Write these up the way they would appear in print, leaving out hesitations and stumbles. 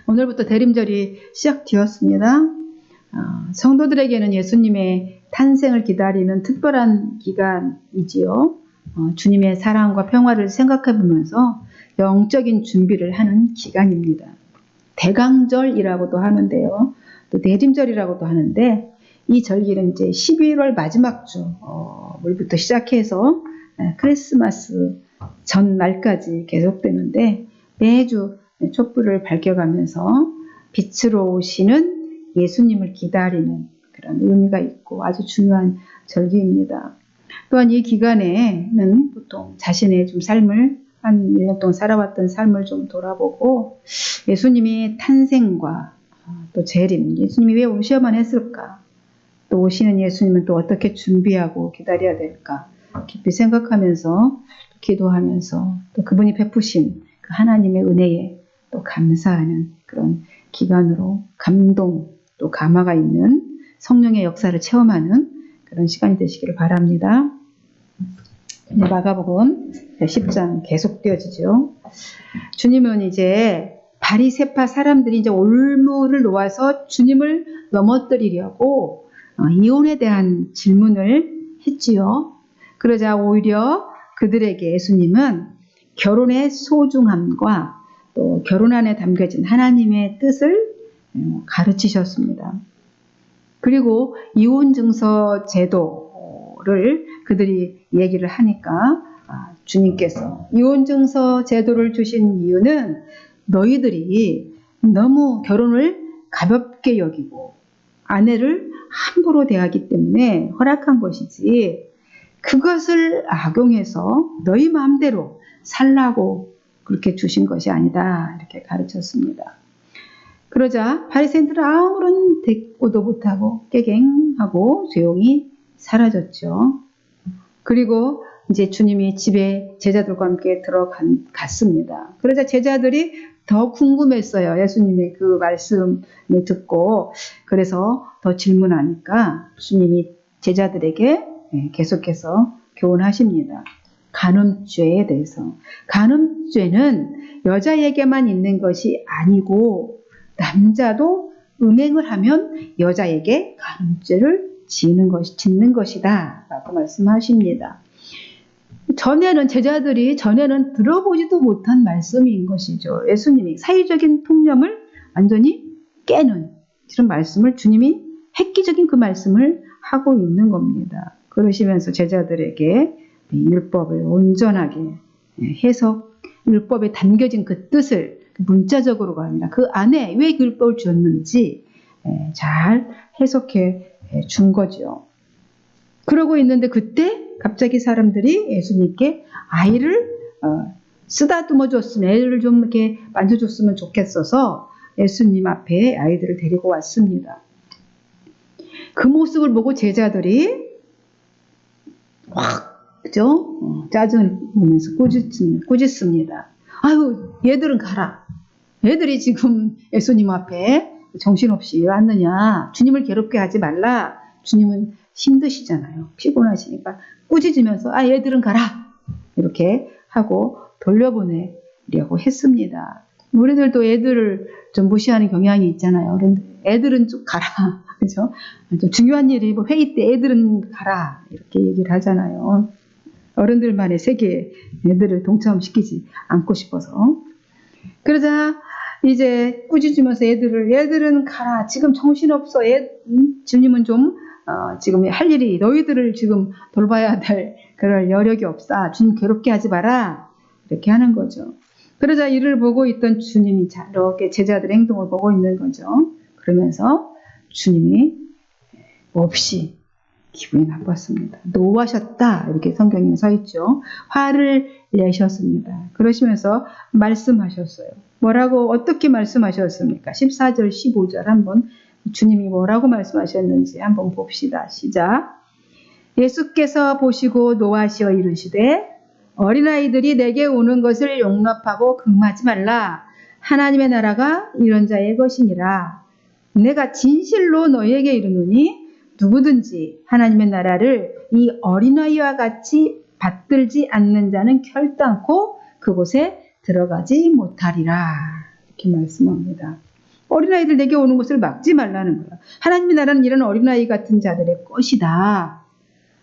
오늘부터 대림절이 시작되었습니다. 성도들에게는 예수님의 탄생을 기다리는 특별한 기간이지요. 주님의 사랑과 평화를 생각해 보면서 영적인 준비를 하는 기간입니다. 대강절이라고도 하는데요. 또 대림절이라고도 하는데, 이 절기는 이제 11월 마지막 주부터 시작해서 크리스마스 전날까지 계속되는데, 매주 촛불을 밝혀가면서 빛으로 오시는 예수님을 기다리는 그런 의미가 있고 아주 중요한 절기입니다. 또한 이 기간에는 보통 자신의 좀 삶을 한 1년 동안 살아왔던 삶을 좀 돌아보고 예수님의 탄생과 또 재림, 예수님이 왜 오셔야만 했을까? 또 오시는 예수님은 또 어떻게 준비하고 기다려야 될까? 깊이 생각하면서 기도하면서 또 그분이 베푸신 그 하나님의 은혜에 또 감사하는 그런 기간으로 감동 또 감화가 있는 성령의 역사를 체험하는 그런 시간이 되시기를 바랍니다. 마가복음 10장 계속되어지죠. 주님은 이제 바리새파 사람들이 이제 올무를 놓아서 주님을 넘어뜨리려고 이혼에 대한 질문을 했지요. 그러자 오히려 그들에게 예수님은 결혼의 소중함과 또 결혼 안에 담겨진 하나님의 뜻을 가르치셨습니다. 그리고 이혼증서 제도를 그들이 얘기를 하니까 주님께서 이혼증서 제도를 주신 이유는 너희들이 너무 결혼을 가볍게 여기고 아내를 함부로 대하기 때문에 허락한 것이지, 그것을 악용해서 너희 마음대로 살라고 그렇게 주신 것이 아니다, 이렇게 가르쳤습니다. 그러자 바리새인들은 아무런 대꾸도 못하고 깨갱하고 조용히 사라졌죠. 그리고 이제 주님이 집에 제자들과 함께 들어갔습니다. 그러자 제자들이 더 궁금했어요. 예수님의 그 말씀을 듣고. 그래서 더 질문하니까 주님이 제자들에게 계속해서 교훈하십니다. 간음죄에 대해서. 간음죄는 여자에게만 있는 것이 아니고 남자도 음행을 하면 여자에게 간음죄를 짓는 것이다 라고 말씀하십니다. 제자들이 전에는 들어보지도 못한 말씀인 것이죠. 예수님이 사회적인 통념을 완전히 깨는 이런 말씀을 주님이 획기적인 그 말씀을 하고 있는 겁니다. 그러시면서 제자들에게 율법을 온전하게 해석, 율법에 담겨진 그 뜻을 문자적으로가 아니라 그 안에 왜 그 율법을 주었는지 잘 해석해 준 거죠. 그러고 있는데 그때 갑자기 사람들이 예수님께 아이를 쓰다듬어 줬으면, 애를 좀 이렇게 만져줬으면 좋겠어서 예수님 앞에 아이들을 데리고 왔습니다. 그 모습을 보고 제자들이 그죠? 짜증을 보면서 꾸짖습니다. 아유, 얘들은 가라. 얘들이 지금 예수님 앞에 정신없이 왔느냐. 주님을 괴롭게 하지 말라. 주님은 힘드시잖아요. 피곤하시니까 꾸짖으면서 얘들은 가라. 이렇게 하고 돌려보내려고 했습니다. 우리들도 애들을 좀 무시하는 경향이 있잖아요. 애들은 좀 가라. 그죠? 좀 중요한 일이 회의 때 애들은 가라. 이렇게 얘기를 하잖아요. 어른들만의 세계에 애들을 동참시키지 않고 싶어서. 그러자 이제 꾸짖으면서 애들은 가라. 지금 정신없어. 주님은 좀 지금 할 일이 너희들을 지금 돌봐야 될 그럴 여력이 없다. 주님 괴롭게 하지 마라. 이렇게 하는 거죠. 그러자 이를 보고 있던 주님이 이렇게 제자들의 행동을 보고 있는 거죠. 그러면서 주님이 몹시 기분이 나빴습니다. 노하셨다. 이렇게 성경에 서 있죠. 화를 내셨습니다. 그러시면서 말씀하셨어요. 뭐라고 어떻게 말씀하셨습니까? 14절 15절 한번 주님이 뭐라고 말씀하셨는지 한번 봅시다. 시작. 예수께서 보시고 노하시어 이르시되 어린아이들이 내게 오는 것을 용납하고 금하지 말라. 하나님의 나라가 이런 자의 것이니라. 내가 진실로 너희에게 이르노니 누구든지 하나님의 나라를 이 어린아이와 같이 받들지 않는 자는 결단코 그곳에 들어가지 못하리라. 이렇게 말씀합니다. 어린아이들 내게 오는 것을 막지 말라는 거야. 하나님의 나라는 이런 어린아이 같은 자들의 것이다.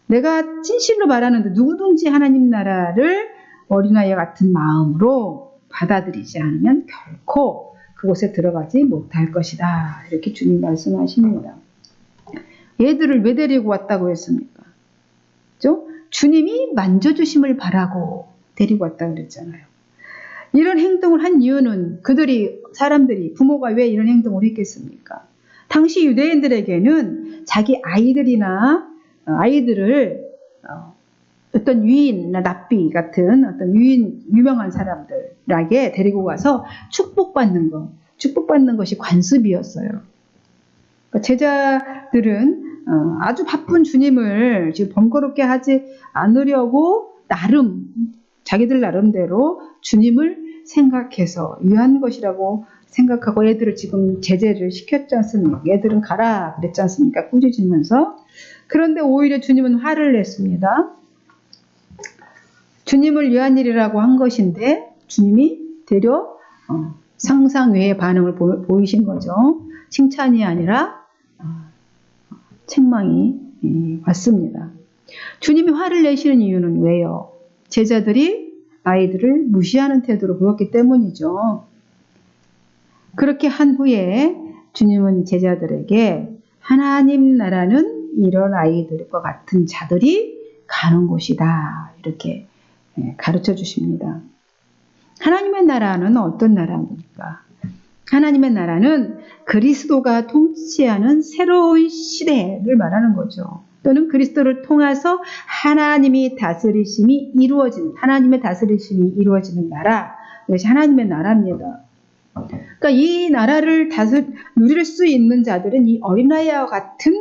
내가 진실로 말하는데 누구든지 하나님 나라를 어린아이 같은 마음으로 받아들이지 않으면 결코 그곳에 들어가지 못할 것이다. 이렇게 주님 말씀하십니다. 얘들을 왜 데리고 왔다고 했습니까? 그렇죠? 주님이 만져주심을 바라고 데리고 왔다고 그랬잖아요. 이런 행동을 한 이유는 사람들이 부모가 왜 이런 행동을 했겠습니까? 당시 유대인들에게는 자기 아이들을 어떤 유인이나 납비 같은 어떤 유명한 사람들에게 데리고 가서 축복받는 것이 관습이었어요. 그러니까 제자들은 아주 바쁜 주님을 지금 번거롭게 하지 않으려고 자기들 나름대로 주님을 생각해서 위한 것이라고 생각하고 애들을 지금 제재를 시켰지 않습니까? 애들은 가라 그랬지 않습니까? 꾸짖으면서. 그런데 오히려 주님은 화를 냈습니다. 주님을 위한 일이라고 한 것인데 주님이 되려 상상 외의 반응을 보이신 거죠. 칭찬이 아니라 책망이 왔습니다. 주님이 화를 내시는 이유는 왜요? 제자들이 아이들을 무시하는 태도로 보였기 때문이죠. 그렇게 한 후에 주님은 제자들에게 하나님 나라는 이런 아이들과 같은 자들이 가는 곳이다. 이렇게 가르쳐 주십니다. 하나님의 나라는 어떤 나라입니까? 하나님의 나라는 그리스도가 통치하는 새로운 시대를 말하는 거죠. 또는 그리스도를 통해서 하나님의 다스리심이 이루어지는 나라. 이것이 하나님의 나라입니다. 그러니까 이 나라를 누릴 수 있는 자들은 이 어린아이와 같은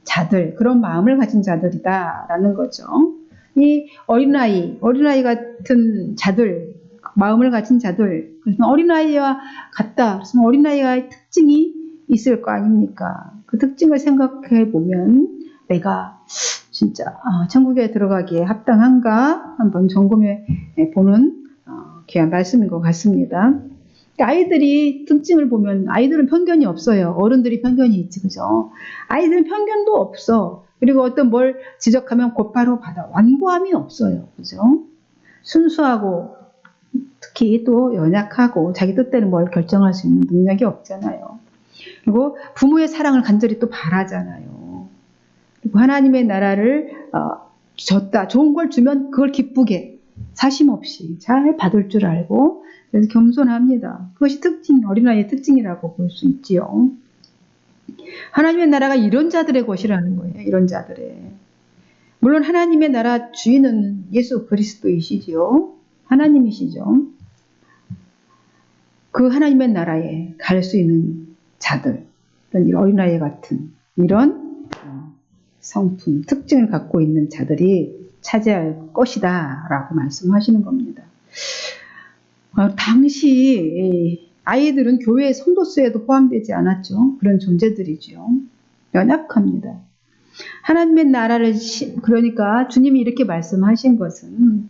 자들, 그런 마음을 가진 자들이다라는 거죠. 이 어린아이 같은 자들, 마음을 가진 자들, 그래서 어린아이와 같다. 그래서 어린아이의 특징이 있을 거 아닙니까? 그 특징을 생각해 보면 내가 진짜 천국에 들어가기에 합당한가 한번 점검해 보는 귀한 말씀인 것 같습니다. 아이들이 특징을 보면 아이들은 편견이 없어요. 어른들이 편견이 있지, 그죠? 아이들은 편견도 없어. 그리고 어떤 뭘 지적하면 곧바로 받아. 완고함이 없어요, 그죠? 순수하고 특히 또 연약하고 자기 뜻대로 뭘 결정할 수 있는 능력이 없잖아요. 그리고 부모의 사랑을 간절히 또 바라잖아요. 그리고 하나님의 나라를 줬다. 좋은 걸 주면 그걸 기쁘게 사심 없이 잘 받을 줄 알고 그래서 겸손합니다. 그것이 어린아이의 특징이라고 볼 수 있지요. 하나님의 나라가 이런 자들의 것이라는 거예요. 이런 자들의. 물론 하나님의 나라 주인은 예수 그리스도이시지요. 하나님이시죠. 그 하나님의 나라에 갈 수 있는 자들, 이런 어린아이 같은 이런 성품, 특징을 갖고 있는 자들이 차지할 것이다 라고 말씀하시는 겁니다. 당시 아이들은 교회의 성도수에도 포함되지 않았죠. 그런 존재들이죠. 연약합니다. 하나님의 나라를 그러니까 주님이 이렇게 말씀하신 것은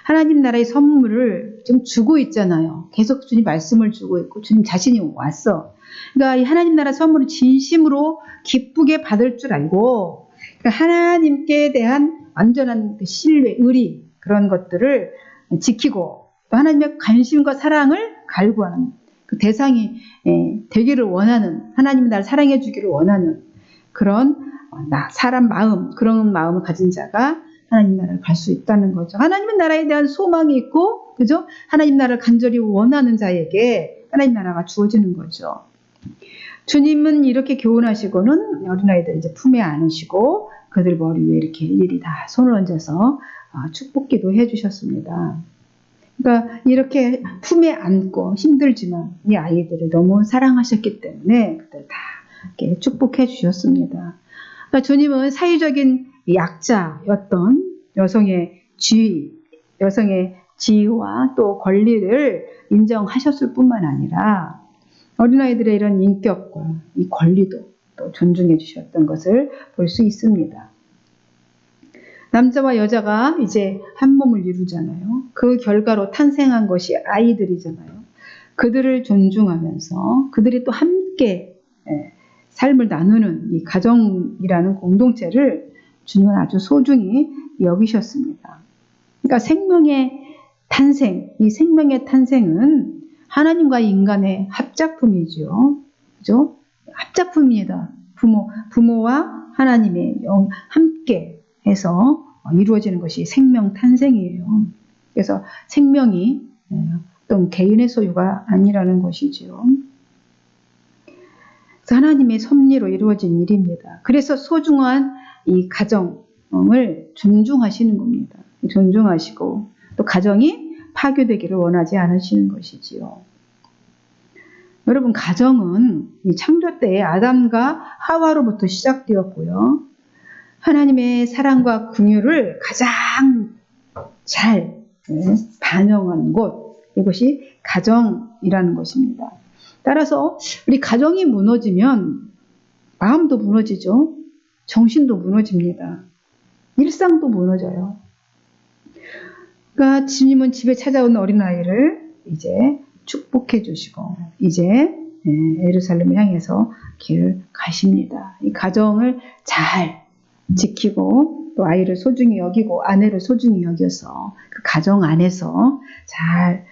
하나님 나라의 선물을 지금 주고 있잖아요. 계속 주님 말씀을 주고 있고 주님 자신이 왔어. 그러니까 이 하나님 나라 선물을 진심으로 기쁘게 받을 줄 알고 그러니까 하나님께 대한 완전한 그 신뢰, 의리 그런 것들을 지키고 또 하나님의 관심과 사랑을 갈구하는 그 대상이 되기를 원하는 하나님이 나를 사랑해 주기를 원하는 그런 사람 마음 그런 마음을 가진 자가 하나님 나라를 갈 수 있다는 거죠. 하나님의 나라에 대한 소망이 있고 그죠? 하나님 나라를 간절히 원하는 자에게 하나님 나라가 주어지는 거죠. 주님은 이렇게 교훈하시고는 어린아이들 이제 품에 안으시고 그들 머리 위에 이렇게 일일이 다 손을 얹어서 축복기도 해주셨습니다. 그러니까 이렇게 품에 안고 힘들지만 이 아이들을 너무 사랑하셨기 때문에 그들 다 이렇게 축복해 주셨습니다. 그러니까 주님은 사회적인 약자였던 여성의 지위와 또 권리를 인정하셨을 뿐만 아니라 어린아이들의 이런 인격과 이 권리도 또 존중해 주셨던 것을 볼 수 있습니다. 남자와 여자가 이제 한 몸을 이루잖아요. 그 결과로 탄생한 것이 아이들이잖아요. 그들을 존중하면서 그들이 또 함께 함께 삶을 나누는 이 가정이라는 공동체를 주님은 아주 소중히 여기셨습니다. 그러니까 생명의 탄생, 이 생명의 탄생은 하나님과 인간의 합작품이죠. 그죠? 합작품입니다. 부모와 하나님의 함께 해서 이루어지는 것이 생명 탄생이에요. 그래서 생명이 어떤 개인의 소유가 아니라는 것이죠. 하나님의 섭리로 이루어진 일입니다. 그래서 소중한 이 가정을 존중하시는 겁니다. 존중하시고 또 가정이 파괴되기를 원하지 않으시는 것이지요. 여러분, 가정은 이 창조 때에 아담과 하와로부터 시작되었고요. 하나님의 사랑과 긍휼을 가장 잘 반영한 곳, 이것이 가정이라는 것입니다. 따라서 우리 가정이 무너지면 마음도 무너지죠. 정신도 무너집니다. 일상도 무너져요. 그러니까 주님은 집에 찾아온 어린아이를 이제 축복해 주시고 이제 예루살렘을 향해서 길을 가십니다. 이 가정을 잘 지키고 또 아이를 소중히 여기고 아내를 소중히 여겨서 그 가정 안에서 잘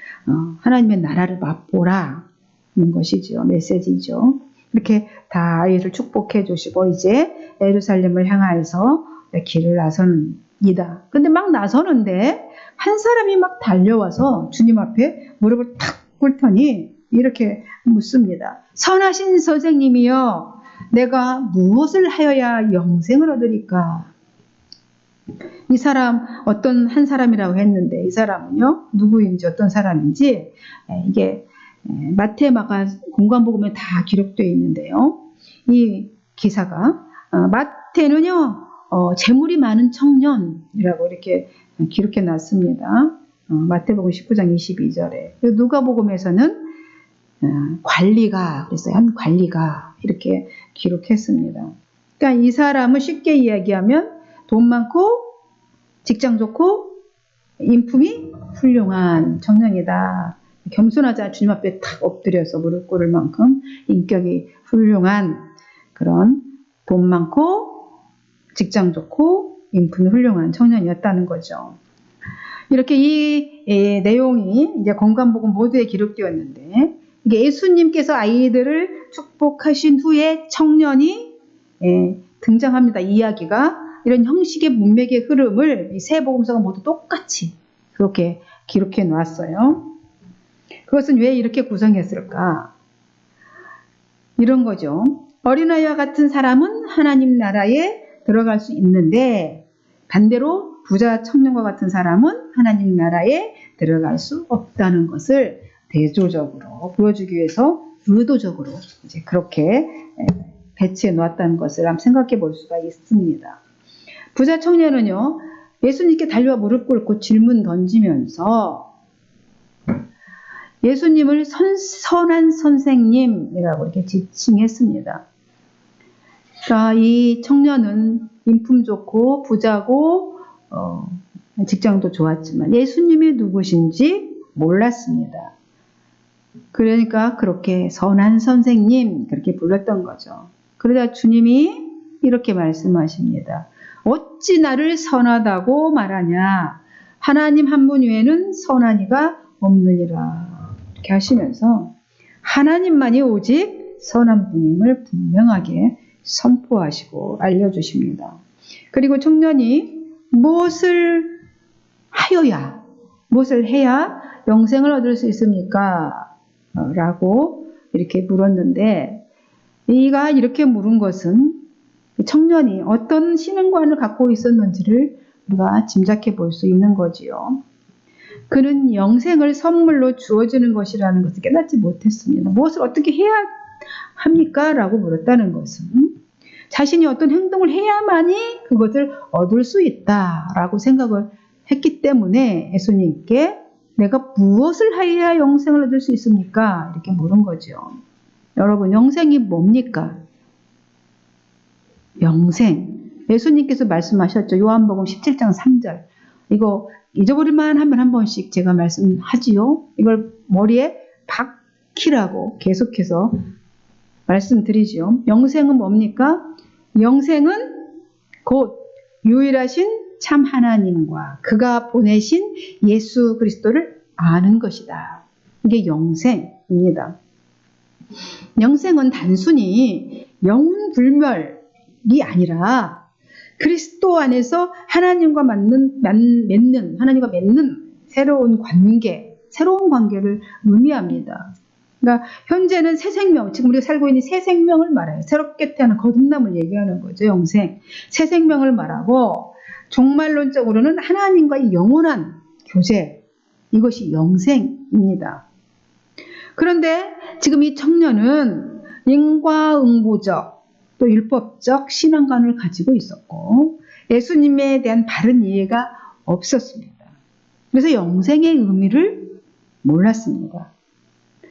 하나님의 나라를 맛보라는 것이죠. 메시지죠. 이렇게 다 아이를 축복해 주시고 이제 예루살렘을 향하여서 길을 나섭니다. 근데 막 나서는데 한 사람이 막 달려와서 주님 앞에 무릎을 탁 꿇더니 이렇게 묻습니다. 선하신 선생님이여, 내가 무엇을 하여야 영생을 얻으리까? 이 사람 어떤 한 사람이라고 했는데 이 사람은요 누구인지 어떤 사람인지 이게 마태, 마가, 공관복음에 다 기록되어 있는데요. 이 기사가 마태는요 재물이 많은 청년이라고 이렇게 기록해 놨습니다. 마태복음 19장 22절에 누가복음에서는 관리가 그랬어요. 한 관리가 이렇게 기록했습니다. 그러니까 이 사람은 쉽게 이야기하면 돈 많고 직장 좋고 인품이 훌륭한 청년이다. 겸손하자 주님 앞에 탁 엎드려서 무릎 꿇을 만큼 인격이 훌륭한 그런 돈 많고 직장 좋고 인품이 훌륭한 청년이었다는 거죠. 이렇게 이 내용이 이제 건강복음 모두에 기록되었는데 이게 예수님께서 아이들을 축복하신 후에 청년이 등장합니다. 이야기가 이런 형식의 문맥의 흐름을 이 세 복음서가 모두 똑같이 그렇게 기록해 놓았어요. 그것은 왜 이렇게 구성했을까? 이런 거죠. 어린아이와 같은 사람은 하나님 나라에 들어갈 수 있는데 반대로 부자 청년과 같은 사람은 하나님 나라에 들어갈 수 없다는 것을 대조적으로 보여주기 위해서 의도적으로 이제 그렇게 배치해 놓았다는 것을 한번 생각해 볼 수가 있습니다. 부자 청년은요, 예수님께 달려와 무릎 꿇고 질문 던지면서 예수님을 선한 선생님이라고 이렇게 지칭했습니다. 그러니까 이 청년은 인품 좋고 부자고 직장도 좋았지만 예수님이 누구신지 몰랐습니다. 그러니까 그렇게 선한 선생님 그렇게 불렀던 거죠. 그러다 주님이 이렇게 말씀하십니다. 어찌 나를 선하다고 말하냐? 하나님 한 분 외에는 선한 이가 없느니라. 이렇게 하시면서 하나님만이 오직 선한 분임을 분명하게 선포하시고 알려주십니다. 그리고 청년이 무엇을 하여야, 무엇을 해야 영생을 얻을 수 있습니까? 라고 이렇게 물었는데 이가 이렇게 물은 것은 청년이 어떤 신앙관을 갖고 있었는지를 우리가 짐작해 볼 수 있는 거지요. 그는 영생을 선물로 주어지는 것이라는 것을 깨닫지 못했습니다. 무엇을 어떻게 해야 합니까? 라고 물었다는 것은 자신이 어떤 행동을 해야만이 그것을 얻을 수 있다라고 생각을 했기 때문에 예수님께 내가 무엇을 해야 영생을 얻을 수 있습니까? 이렇게 물은 거죠. 여러분, 영생이 뭡니까? 영생. 예수님께서 말씀하셨죠. 요한복음 17장 3절. 이거 잊어버릴만 하면 한 번씩 제가 말씀하지요. 이걸 머리에 박히라고 계속해서 말씀드리죠. 영생은 뭡니까? 영생은 곧 유일하신 참 하나님과 그가 보내신 예수 그리스도를 아는 것이다. 이게 영생입니다. 영생은 단순히 영혼 불멸이 아니라 그리스도 안에서 하나님과 맺는 새로운 관계를 의미합니다. 그러니까 현재는 새 생명, 지금 우리가 살고 있는 새 생명을 말해요. 새롭게 태어난 거듭남을 얘기하는 거죠. 영생. 새 생명을 말하고 종말론적으로는 하나님과의 영원한 교제, 이것이 영생입니다. 그런데 지금 이 청년은 인과응보적 또 율법적 신앙관을 가지고 있었고 예수님에 대한 바른 이해가 없었습니다. 그래서 영생의 의미를 몰랐습니다.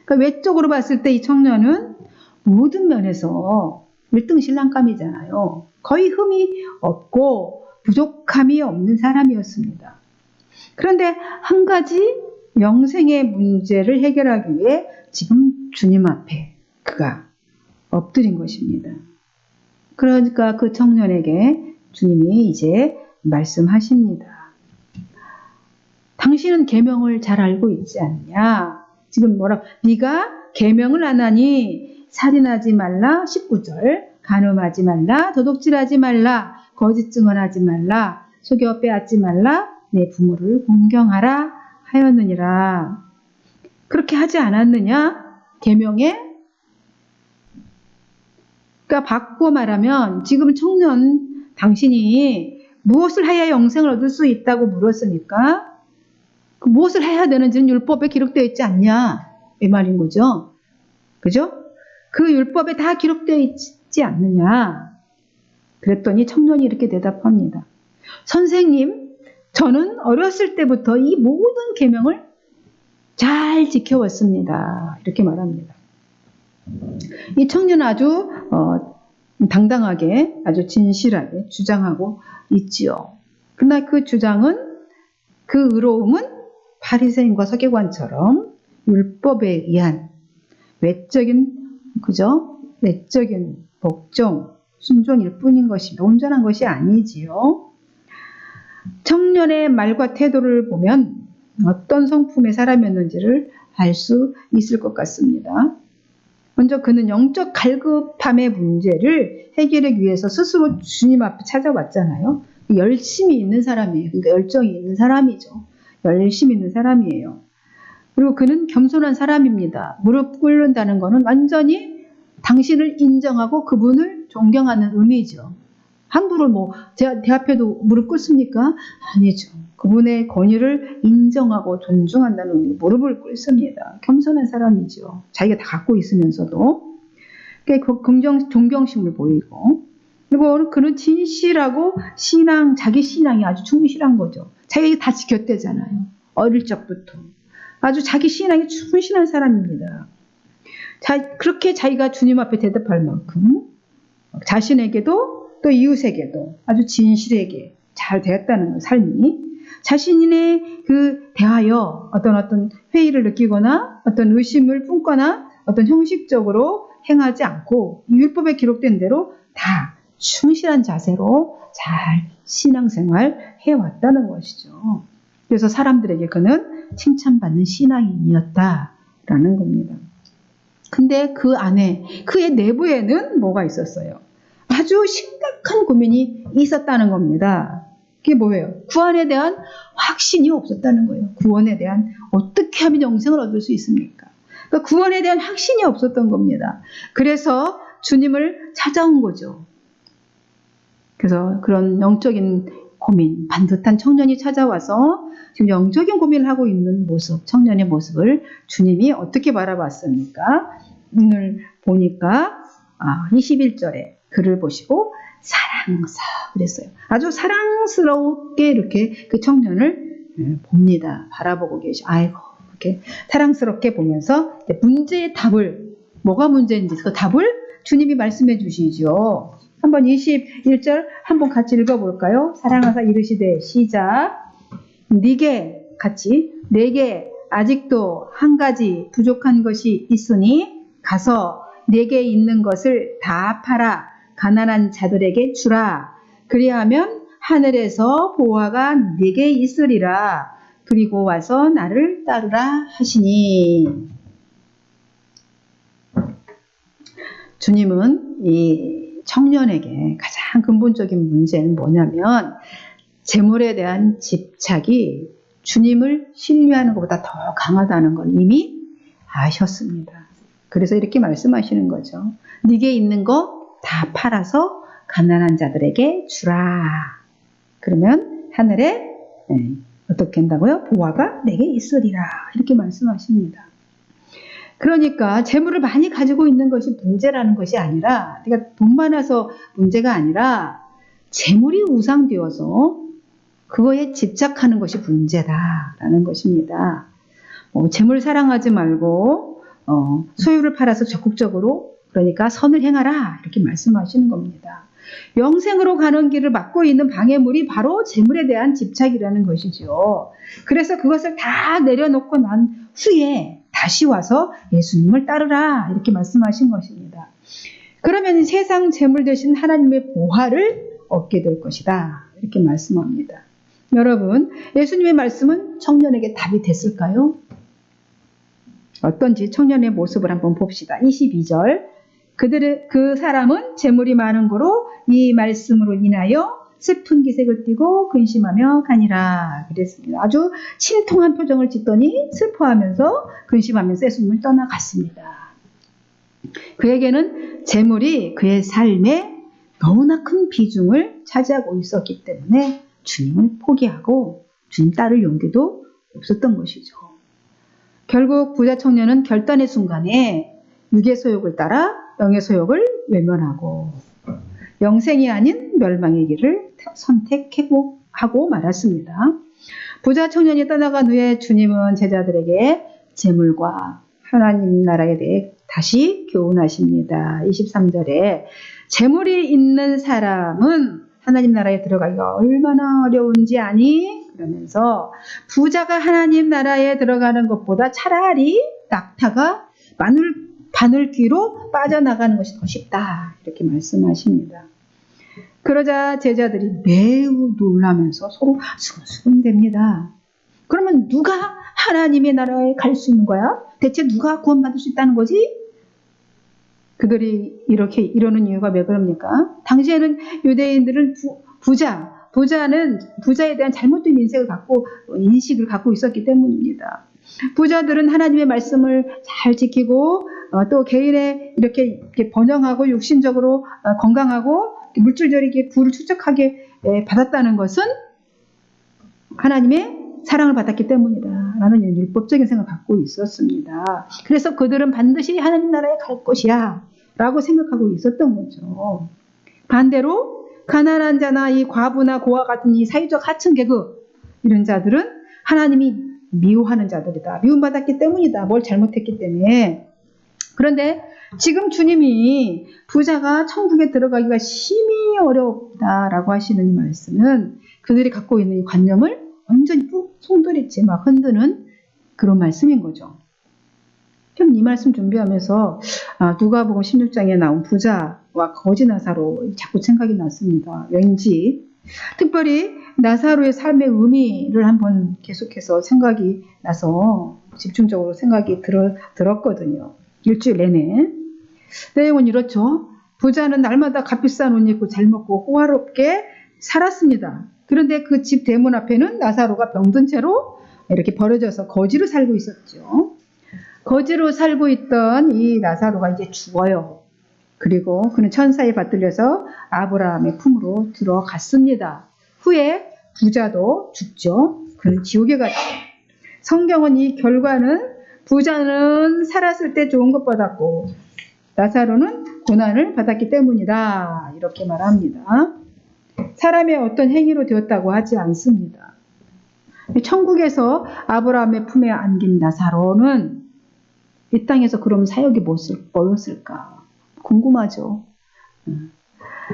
그러니까 외적으로 봤을 때 이 청년은 모든 면에서 1등 신랑감이잖아요. 거의 흠이 없고 부족함이 없는 사람이었습니다. 그런데 한 가지 영생의 문제를 해결하기 위해 지금 주님 앞에 그가 엎드린 것입니다. 그러니까 그 청년에게 주님이 이제 말씀하십니다. 당신은 계명을 잘 알고 있지 않냐? 지금 네가 계명을 안 하니 살인하지 말라 19절, 간음하지 말라, 도둑질하지 말라, 거짓 증언하지 말라, 속여 빼앗지 말라, 내 부모를 공경하라 하였느니라. 그렇게 하지 않았느냐? 계명에? 그러니까 바꾸어 말하면 지금 청년 당신이 무엇을 해야 영생을 얻을 수 있다고 물었으니까 그 무엇을 해야 되는지는 율법에 기록되어 있지 않냐 이 말인 거죠. 그죠? 그 율법에 다 기록되어 있지 않느냐. 그랬더니 청년이 이렇게 대답합니다. 선생님, 저는 어렸을 때부터 이 모든 계명을 잘 지켜왔습니다. 이렇게 말합니다. 이 청년은 아주 당당하게 아주 진실하게 주장하고 있지요. 그러나 그 주장은 그 의로움은 바리새인과 서기관처럼 율법에 의한 외적인 복종, 순종일 뿐인 것입니다. 온전한 것이 아니지요. 청년의 말과 태도를 보면 어떤 성품의 사람이었는지를 알 수 있을 것 같습니다. 먼저 그는 영적 갈급함의 문제를 해결하기 위해서 스스로 주님 앞에 찾아왔잖아요. 열심히 있는 사람이에요. 그러니까 열정이 있는 사람이죠. 열심히 있는 사람이에요. 그리고 그는 겸손한 사람입니다. 무릎 꿇는다는 것은 완전히 당신을 인정하고 그분을 존경하는 의미죠. 함부로 제 앞에도 무릎 꿇습니까? 아니죠. 그분의 권위를 인정하고 존중한다는 의미로 무릎을 꿇습니다. 겸손한 사람이죠. 자기가 다 갖고 있으면서도 존경심을 보이고, 그리고 그는 진실하고 자기 신앙이 아주 충실한 거죠. 자기가 다 지켰대잖아요. 어릴 적부터. 아주 자기 신앙이 충실한 사람입니다. 그렇게 자기가 주님 앞에 대답할 만큼 자신에게도 또 이웃에게도 아주 진실하게 잘 되었다는 삶이 자신의 대하여 어떤 회의를 느끼거나 어떤 의심을 품거나 어떤 형식적으로 행하지 않고 율법에 기록된 대로 다 충실한 자세로 잘 신앙생활 해왔다는 것이죠. 그래서 사람들에게 그는 칭찬받는 신앙인이었다라는 겁니다. 근데 그 안에, 그의 내부에는 뭐가 있었어요? 아주 심각한 고민이 있었다는 겁니다. 그게 뭐예요? 구원에 대한 확신이 없었다는 거예요. 구원에 대한 어떻게 하면 영생을 얻을 수 있습니까? 그러니까 구원에 대한 확신이 없었던 겁니다. 그래서 주님을 찾아온 거죠. 그래서 그런 영적인 고민, 반듯한 청년이 찾아와서 지금 영적인 고민을 하고 있는 청년의 모습을 주님이 어떻게 바라봤습니까? 오늘 보니까 21절에 글을 보시고 사랑사 그랬어요. 아주 사랑스럽게 이렇게 그 청년을 봅니다. 바라보고 아이고 이렇게 사랑스럽게 보면서 문제의 답을, 뭐가 문제인지 그 답을 주님이 말씀해 주시죠. 한번 21절 한번 같이 읽어볼까요? 사랑하사 이르시되 시작. 내게 아직도 한 가지 부족한 것이 있으니 가서 내게 있는 것을 다 팔아 가난한 자들에게 주라. 그리하면 하늘에서 보화가 내게 있으리라. 그리고 와서 나를 따르라 하시니. 주님은 이 청년에게 가장 근본적인 문제는 뭐냐면 재물에 대한 집착이 주님을 신뢰하는 것보다 더 강하다는 걸 이미 아셨습니다. 그래서 이렇게 말씀하시는 거죠. 네게 있는 거 다 팔아서 가난한 자들에게 주라. 그러면 하늘에 어떻게 한다고요? 보화가 내게 있으리라. 이렇게 말씀하십니다. 그러니까 재물을 많이 가지고 있는 것이 문제라는 것이 아니라, 내가 돈 많아서 문제가 아니라 재물이 우상되어서 그거에 집착하는 것이 문제다라는 것입니다. 재물 사랑하지 말고 소유를 팔아서 적극적으로, 그러니까 선을 행하라, 이렇게 말씀하시는 겁니다. 영생으로 가는 길을 막고 있는 방해물이 바로 재물에 대한 집착이라는 것이죠. 그래서 그것을 다 내려놓고 난 후에 다시 와서 예수님을 따르라, 이렇게 말씀하신 것입니다. 그러면 세상 재물 대신 하나님의 보화를 얻게 될 것이다, 이렇게 말씀합니다. 여러분, 예수님의 말씀은 청년에게 답이 됐을까요? 어떤지 청년의 모습을 한번 봅시다. 22절. 그 사람은 재물이 많은 고로 이 말씀으로 인하여 슬픈 기색을 띠고 근심하며 가니라. 그랬습니다. 아주 심통한 표정을 짓더니 슬퍼하면서 근심하면서 예수님을 떠나갔습니다. 그에게는 재물이 그의 삶에 너무나 큰 비중을 차지하고 있었기 때문에 주님을 포기하고 주님 따를 용기도 없었던 것이죠. 결국 부자 청년은 결단의 순간에 육의 소욕을 따라 영의 소욕을 외면하고 영생이 아닌 멸망의 길을 선택하고 말았습니다. 부자 청년이 떠나간 후에 주님은 제자들에게 재물과 하나님 나라에 대해 다시 교훈하십니다. 23절에 재물이 있는 사람은 하나님 나라에 들어가기가 얼마나 어려운지 아니? 그러면서 부자가 하나님 나라에 들어가는 것보다 차라리 낙타가 바늘귀로 빠져나가는 것이 더 쉽다, 이렇게 말씀하십니다. 그러자 제자들이 매우 놀라면서 서로 수군수군댑니다. 그러면 누가 하나님의 나라에 갈 수 있는 거야? 대체 누가 구원받을 수 있다는 거지? 그들이 이렇게 이러는 이유가 왜 그럽니까? 당시에는 유대인들은 부자는 부자에 대한 잘못된 인식을 갖고 있었기 때문입니다. 부자들은 하나님의 말씀을 잘 지키고 또 개인의 이렇게 번영하고 육신적으로 건강하고 물질적으로 부를 축적하게 받았다는 것은 하나님의 사랑을 받았기 때문이다 라는 율법적인 생각을 갖고 있었습니다. 그래서 그들은 반드시 하나님 나라에 갈 것이야 라고 생각하고 있었던 거죠. 반대로 가난한 자나 이 과부나 고아 같은 이 사회적 하층 계급, 이런 자들은 하나님이 미워하는 자들이다, 미움받았기 때문이다, 뭘 잘못했기 때문에. 그런데 지금 주님이 부자가 천국에 들어가기가 심히 어렵다라고 하시는 이 말씀은 그들이 갖고 있는 이 관념을 완전히 송두리째 막 흔드는 그런 말씀인 거죠. 좀 이 말씀 준비하면서 누가복음 16장에 나온 부자와 거지 나사로 자꾸 생각이 났습니다. 왠지 특별히 나사로의 삶의 의미를 한번 계속해서 생각이 나서 집중적으로 생각이 들었거든요. 일주일 내내. 내용은 이렇죠. 부자는 날마다 값비싼 옷 입고 잘 먹고 호화롭게 살았습니다. 그런데 그 집 대문 앞에는 나사로가 병든 채로 이렇게 버려져서 거지로 살고 있었죠. 거지로 살고 있던 이 나사로가 이제 죽어요. 그리고 그는 천사에 받들려서 아브라함의 품으로 들어갔습니다. 후에 부자도 죽죠. 그는 지옥에 갔죠. 성경은 이 결과는 부자는 살았을 때 좋은 것 받았고 나사로는 고난을 받았기 때문이다, 이렇게 말합니다. 사람의 어떤 행위로 되었다고 하지 않습니다. 천국에서 아브라함의 품에 안긴 나사로는 이 땅에서 그럼 사역이 뭐였을까 궁금하죠.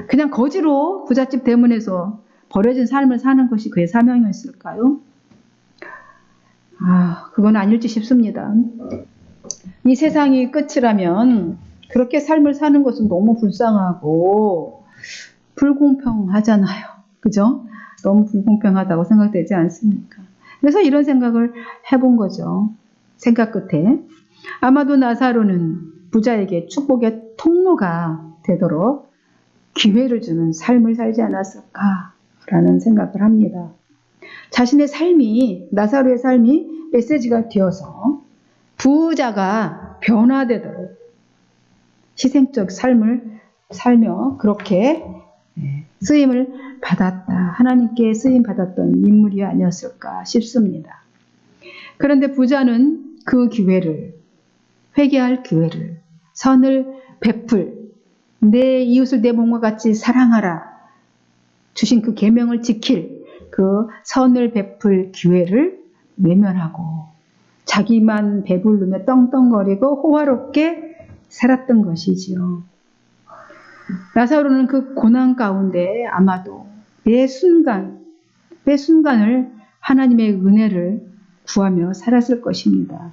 그냥 거지로 부잣집 대문에서 버려진 삶을 사는 것이 그의 사명이었을까요? 그건 아닐지 싶습니다. 이 세상이 끝이라면 그렇게 삶을 사는 것은 너무 불쌍하고 불공평하잖아요. 그죠? 너무 불공평하다고 생각되지 않습니까? 그래서 이런 생각을 해본 거죠. 생각 끝에. 아마도 나사로는 부자에게 축복의 통로가 되도록 기회를 주는 삶을 살지 않았을까라는 생각을 합니다. 자신의 삶이, 나사로의 삶이 메시지가 되어서 부자가 변화되도록 희생적 삶을 살며 그렇게 쓰임을 받았다. 하나님께 쓰임 받았던 인물이 아니었을까 싶습니다. 그런데 부자는 그 기회를, 회개할 기회를, 선을 베풀, 내 이웃을 내 몸과 같이 사랑하라 주신 그 계명을 지킬 그 선을 베풀 기회를 외면하고 자기만 배부르며 떵떵거리고 호화롭게 살았던 것이지요. 나사로는 그 고난 가운데 아마도 매 순간을 하나님의 은혜를 구하며 살았을 것입니다.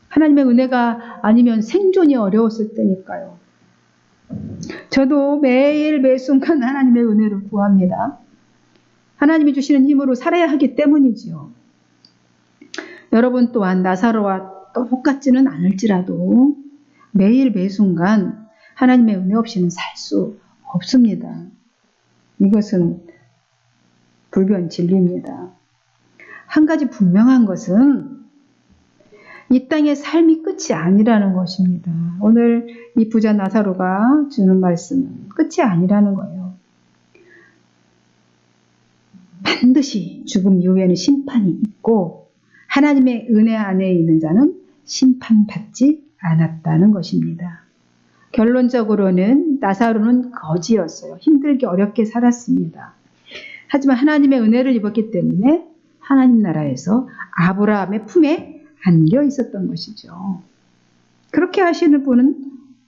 하나님의 은혜가 아니면 생존이 어려웠을 때니까요. 저도 매일 매 순간 하나님의 은혜를 구합니다. 하나님이 주시는 힘으로 살아야 하기 때문이지요. 여러분 또한 나사로와 똑같지는 않을지라도 매일 매 순간 하나님의 은혜 없이는 살 수 없습니다. 이것은 불변 진리입니다. 한 가지 분명한 것은 이 땅의 삶이 끝이 아니라는 것입니다. 오늘 이 부자 나사로가 주는 말씀은 끝이 아니라는 거예요. 반드시 죽음 이후에는 심판이 있고 하나님의 은혜 안에 있는 자는 심판받지 않았다는 것입니다. 결론적으로는 나사로는 거지였어요. 힘들게 어렵게 살았습니다. 하지만 하나님의 은혜를 입었기 때문에 하나님 나라에서 아브라함의 품에 안겨 있었던 것이죠. 그렇게 하시는 분은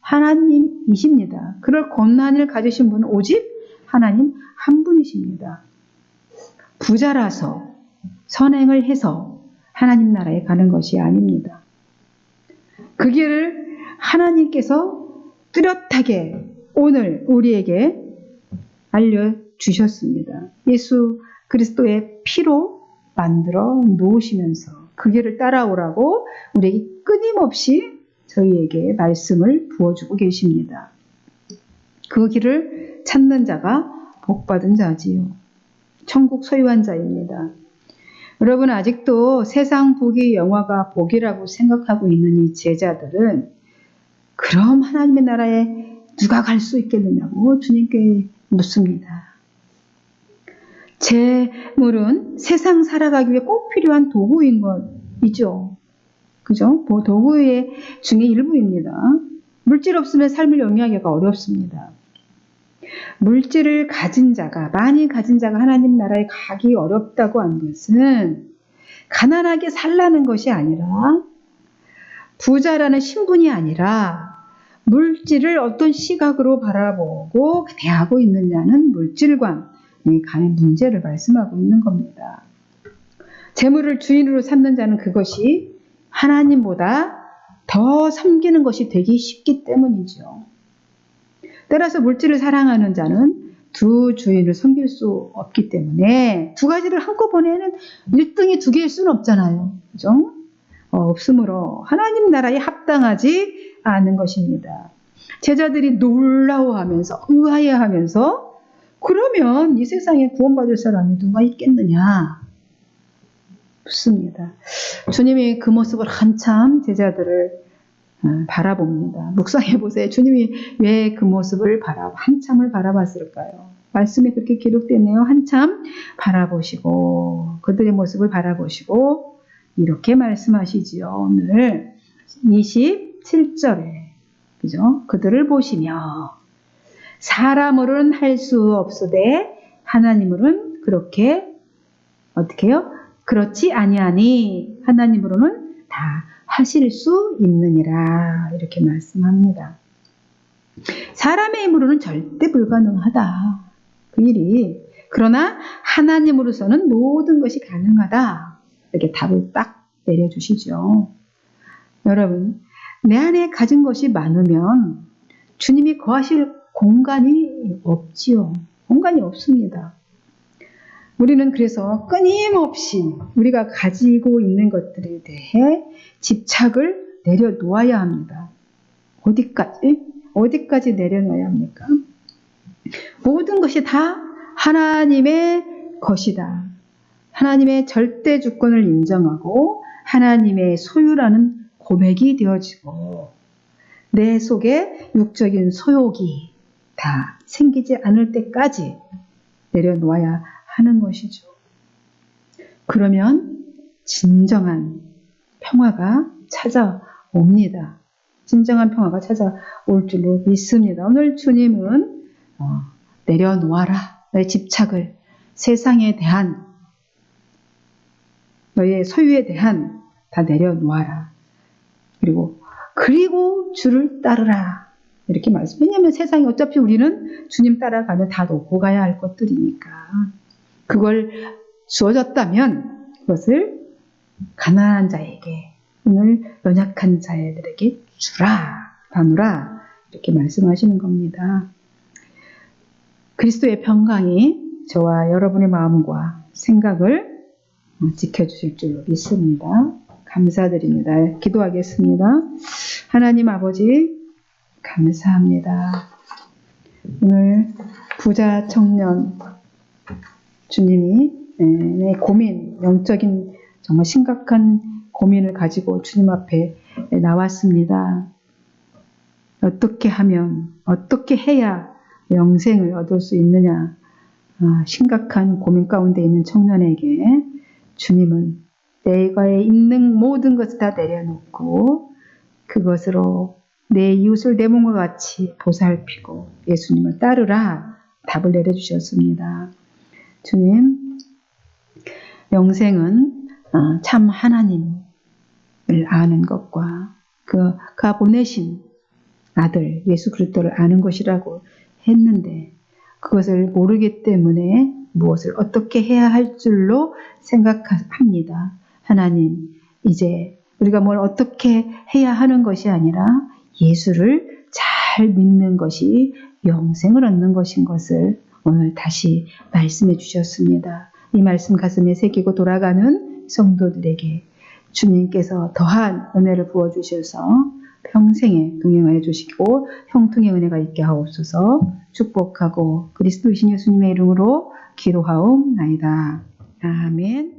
하나님이십니다. 그럴 권한을 가지신 분은 오직 하나님 한 분이십니다. 부자라서 선행을 해서 하나님 나라에 가는 것이 아닙니다. 그 길을 하나님께서 뚜렷하게 오늘 우리에게 알려주셨습니다. 예수 그리스도의 피로 만들어 놓으시면서 그 길을 따라오라고 우리에게 끊임없이 저희에게 말씀을 부어주고 계십니다. 그 길을 찾는 자가 복받은 자지요. 천국 소유한 자입니다. 여러분 아직도 세상 복이 영화가 복이라고 생각하고 있는 이 제자들은 그럼 하나님의 나라에 누가 갈 수 있겠느냐고 주님께 묻습니다. 재물은 세상 살아가기 위해 꼭 필요한 도구인 것이죠. 그죠? 도구의 중에 일부입니다. 물질 없으면 삶을 영위하기가 어렵습니다. 물질을 가진 자가, 많이 가진 자가 하나님 나라에 가기 어렵다고 한 것은 가난하게 살라는 것이 아니라 부자라는 신분이 아니라 물질을 어떤 시각으로 바라보고 대하고 있느냐는 물질관에 관한 문제를 말씀하고 있는 겁니다. 재물을 주인으로 삼는 자는 그것이 하나님보다 더 섬기는 것이 되기 쉽기 때문이죠. 따라서 물질을 사랑하는 자는 두 주인을 섬길 수 없기 때문에 두 가지를 한꺼번에는 1등이 두 개일 수는 없잖아요. 그죠? 없으므로 하나님 나라에 합당하지 않은 것입니다. 제자들이 놀라워하면서 의아해하면서 그러면 이 세상에 구원받을 사람이 누가 있겠느냐 묻습니다. 주님이 그 모습을 한참 제자들을 바라봅니다. 묵상해 보세요. 주님이 왜 그 모습을 한참을 바라봤을까요? 말씀에 그렇게 기록되네요. 한참 바라보시고 그들의 모습을 바라보시고 이렇게 말씀하시지요. 오늘 27절에 그죠? 그들을 보시며 사람으로는 할 수 없으되 하나님으로는 그렇게 어떻게 해요? 그렇지 아니하니 하나님으로는 다 하실 수 있느니라 이렇게 말씀합니다. 사람의 힘으로는 절대 불가능하다. 그 일이. 그러나 하나님으로서는 모든 것이 가능하다. 이렇게 답을 딱 내려주시죠. 여러분 내 안에 가진 것이 많으면 주님이 거하실 공간이 없지요. 공간이 없습니다. 우리는 그래서 끊임없이 우리가 가지고 있는 것들에 대해 집착을 내려놓아야 합니다. 어디까지? 어디까지 내려놓아야 합니까? 모든 것이 다 하나님의 것이다. 하나님의 절대 주권을 인정하고 하나님의 소유라는 고백이 되어지고 내 속에 육적인 소욕이 다 생기지 않을 때까지 내려놓아야 하는 것이죠. 그러면 진정한 평화가 찾아옵니다. 진정한 평화가 찾아올 줄로 믿습니다. 오늘 주님은 내려놓아라. 너의 집착을 세상에 대한 너의 소유에 대한 다 내려놓아라. 그리고 주를 따르라. 이렇게 말씀. 왜냐하면 세상에 어차피 우리는 주님 따라가면 다 놓고 가야 할 것들이니까. 그걸 주어졌다면 그것을 가난한 자에게, 오늘 연약한 자들에게 주라, 나누라. 이렇게 말씀하시는 겁니다. 그리스도의 평강이 저와 여러분의 마음과 생각을 지켜주실 줄로 믿습니다. 감사드립니다. 기도하겠습니다. 하나님 아버지 감사합니다. 오늘 부자 청년 주님이 내 고민, 영적인 정말 심각한 고민을 가지고 주님 앞에 나왔습니다. 어떻게 하면, 어떻게 해야 영생을 얻을 수 있느냐. 심각한 고민 가운데 있는 청년에게 주님은 내가에 있는 모든 것을 다 내려놓고 그것으로 내 이웃을 내 몸과 같이 보살피고 예수님을 따르라 답을 내려주셨습니다. 주님, 영생은 참 하나님을 아는 것과 그가 보내신 아들 예수 그리스도를 아는 것이라고 했는데 그것을 모르기 때문에 무엇을 어떻게 해야 할 줄로 생각합니다. 하나님, 이제 우리가 뭘 어떻게 해야 하는 것이 아니라 예수를 잘 믿는 것이 영생을 얻는 것인 것을 오늘 다시 말씀해 주셨습니다. 이 말씀 가슴에 새기고 돌아가는 성도들에게 주님께서 더한 은혜를 부어주셔서 평생에 동행하여 주시고 형통의 은혜가 있게 하옵소서. 축복하고 그리스도이신 예수님의 이름으로 기도하옵나이다. 아멘.